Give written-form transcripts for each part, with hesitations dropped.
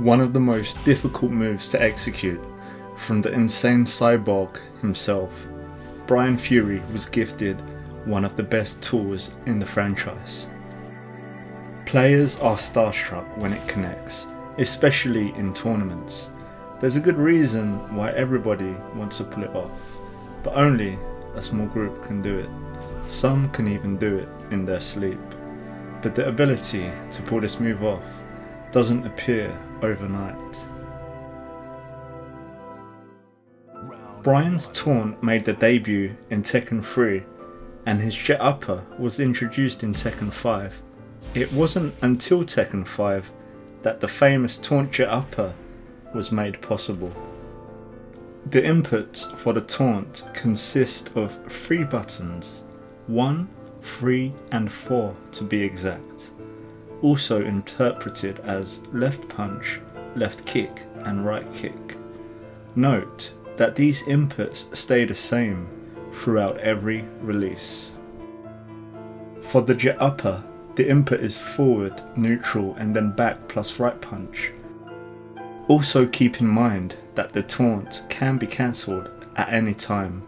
one of the most difficult moves to execute from the insane cyborg himself. Bryan Fury was gifted one of the best tools in the franchise. Players are starstruck when it connects, especially in tournaments. There's a good reason why everybody wants to pull it off, but only a small group can do it. Some can even do it in their sleep. But the ability to pull this move off doesn't appear overnight. Bryan's Taunt made the debut in Tekken 3, and his jet upper was introduced in Tekken 5. It wasn't until Tekken 5 that the famous Taunt jet upper was made possible. The inputs for the Taunt consist of 3 buttons, 1, 3 and 4 to be exact, also interpreted as left punch, left kick and right kick. Note that these inputs stay the same throughout every release. For the jet upper, the input is forward, neutral and then back plus right punch. Also keep in mind that the Taunt can be cancelled at any time.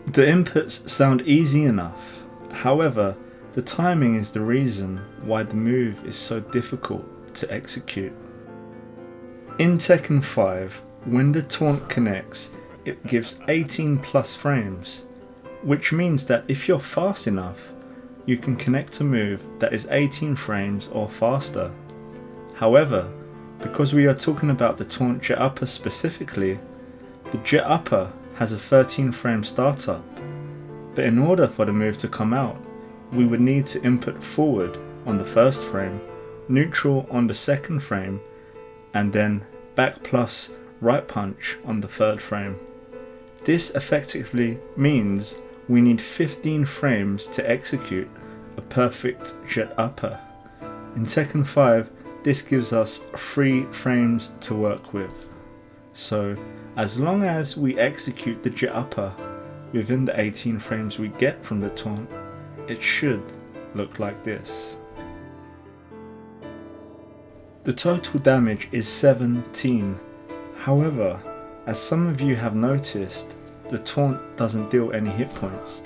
The inputs sound easy enough, however, the timing is the reason why the move is so difficult to execute. In Tekken 5, when the Taunt connects, it gives 18 plus frames, which means that if you're fast enough, you can connect a move that is 18 frames or faster. However, because we are talking about the Taunt jet upper specifically, the jet upper has a 13 frame startup, but in order for the move to come out, we would need to input forward on the first frame, neutral on the second frame, and then back plus right punch on the third frame. This effectively means we need 15 frames to execute a perfect jet upper. In Tekken 5, this gives us 3 frames to work with. So, as long as we execute the jet upper within the 18 frames we get from the Taunt, it should look like this. The total damage is 17. However, as some of you have noticed, the Taunt doesn't deal any hit points.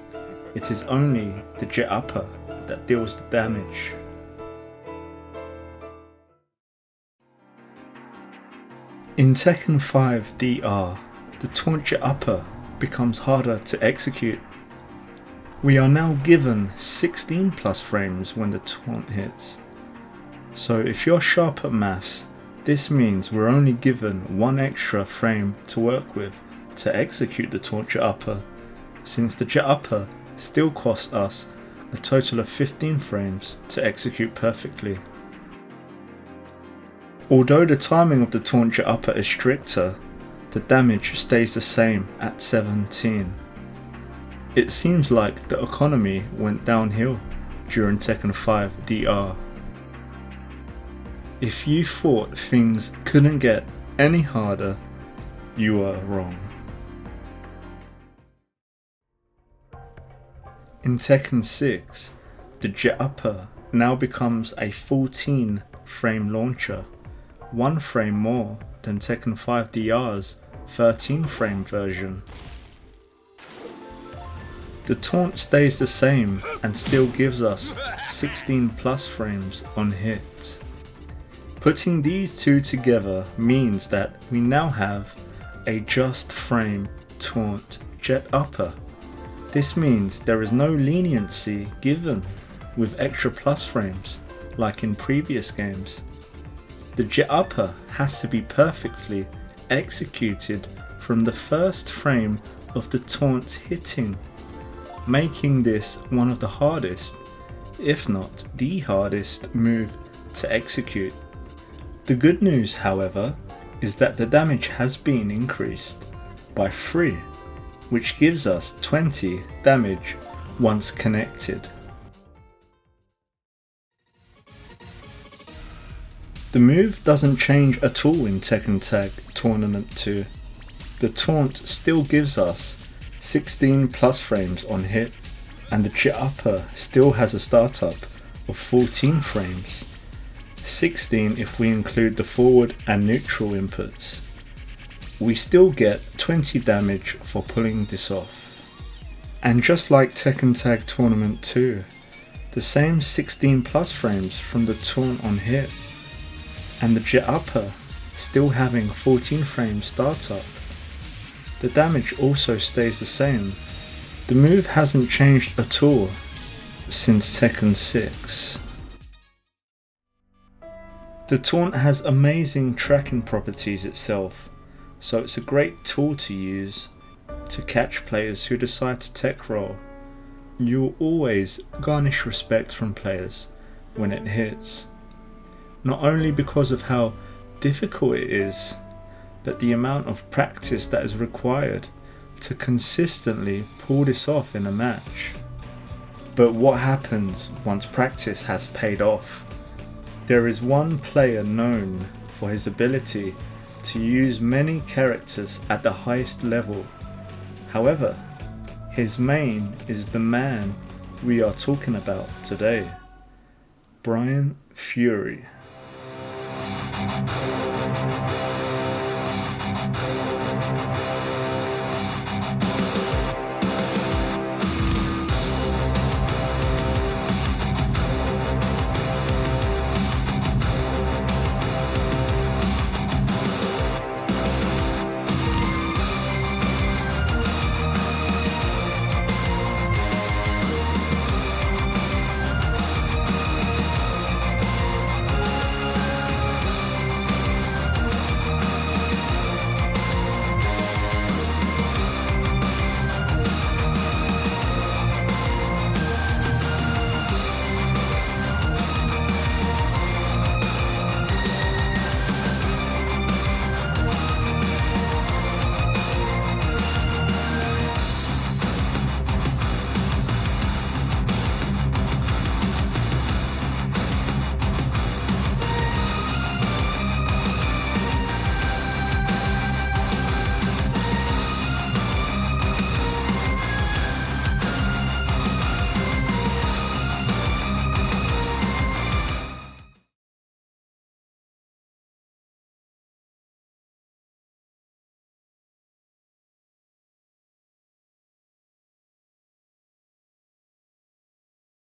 It is only the jet upper that deals the damage. In Tekken 5 DR, the Taunt jet upper becomes harder to execute. We are now given 16 plus frames when the Taunt hits. So if you're sharp at maths, this means we're only given 1 extra frame to work with to execute the Taunt jet upper, since the jet upper still costs us a total of 15 frames to execute perfectly. Although the timing of the Taunt jet upper is stricter, the damage stays the same at 17. It seems like the economy went downhill during Tekken 5 DR. If you thought things couldn't get any harder, you are wrong. In Tekken 6, the jet upper now becomes a 14 frame launcher, 1 frame more than Tekken 5 DR's 13 frame version. The Taunt stays the same and still gives us 16 plus frames on hit. Putting these two together means that we now have a just frame Taunt jet upper. This means there is no leniency given with extra plus frames like in previous games. The jet upper has to be perfectly executed from the first frame of the Taunt hitting, making this one of the hardest, if not the hardest move to execute. The good news, however, is that the damage has been increased by 3, which gives us 20 damage once connected. The move doesn't change at all in Tekken Tag Tournament 2. The Taunt still gives us 16 plus frames on hit, and the jet upper still has a startup of 14 frames. 16 if we include the forward and neutral inputs. We still get 20 damage for pulling this off. And just like Tekken Tag Tournament 2, the same 16 plus frames from the taunt on hit, and the jet upper still having 14 frames startup. The damage also stays the same. The move hasn't changed at all since Tekken 6. The taunt has amazing tracking properties itself, so it's a great tool to use to catch players who decide to tech roll. You'll always garnish respect from players when it hits, not only because of how difficult it is, but the amount of practice that is required to consistently pull this off in a match. But what happens once practice has paid off? There is one player known for his ability to use many characters at the highest level. However, his main is the man we are talking about today, Bryan Fury.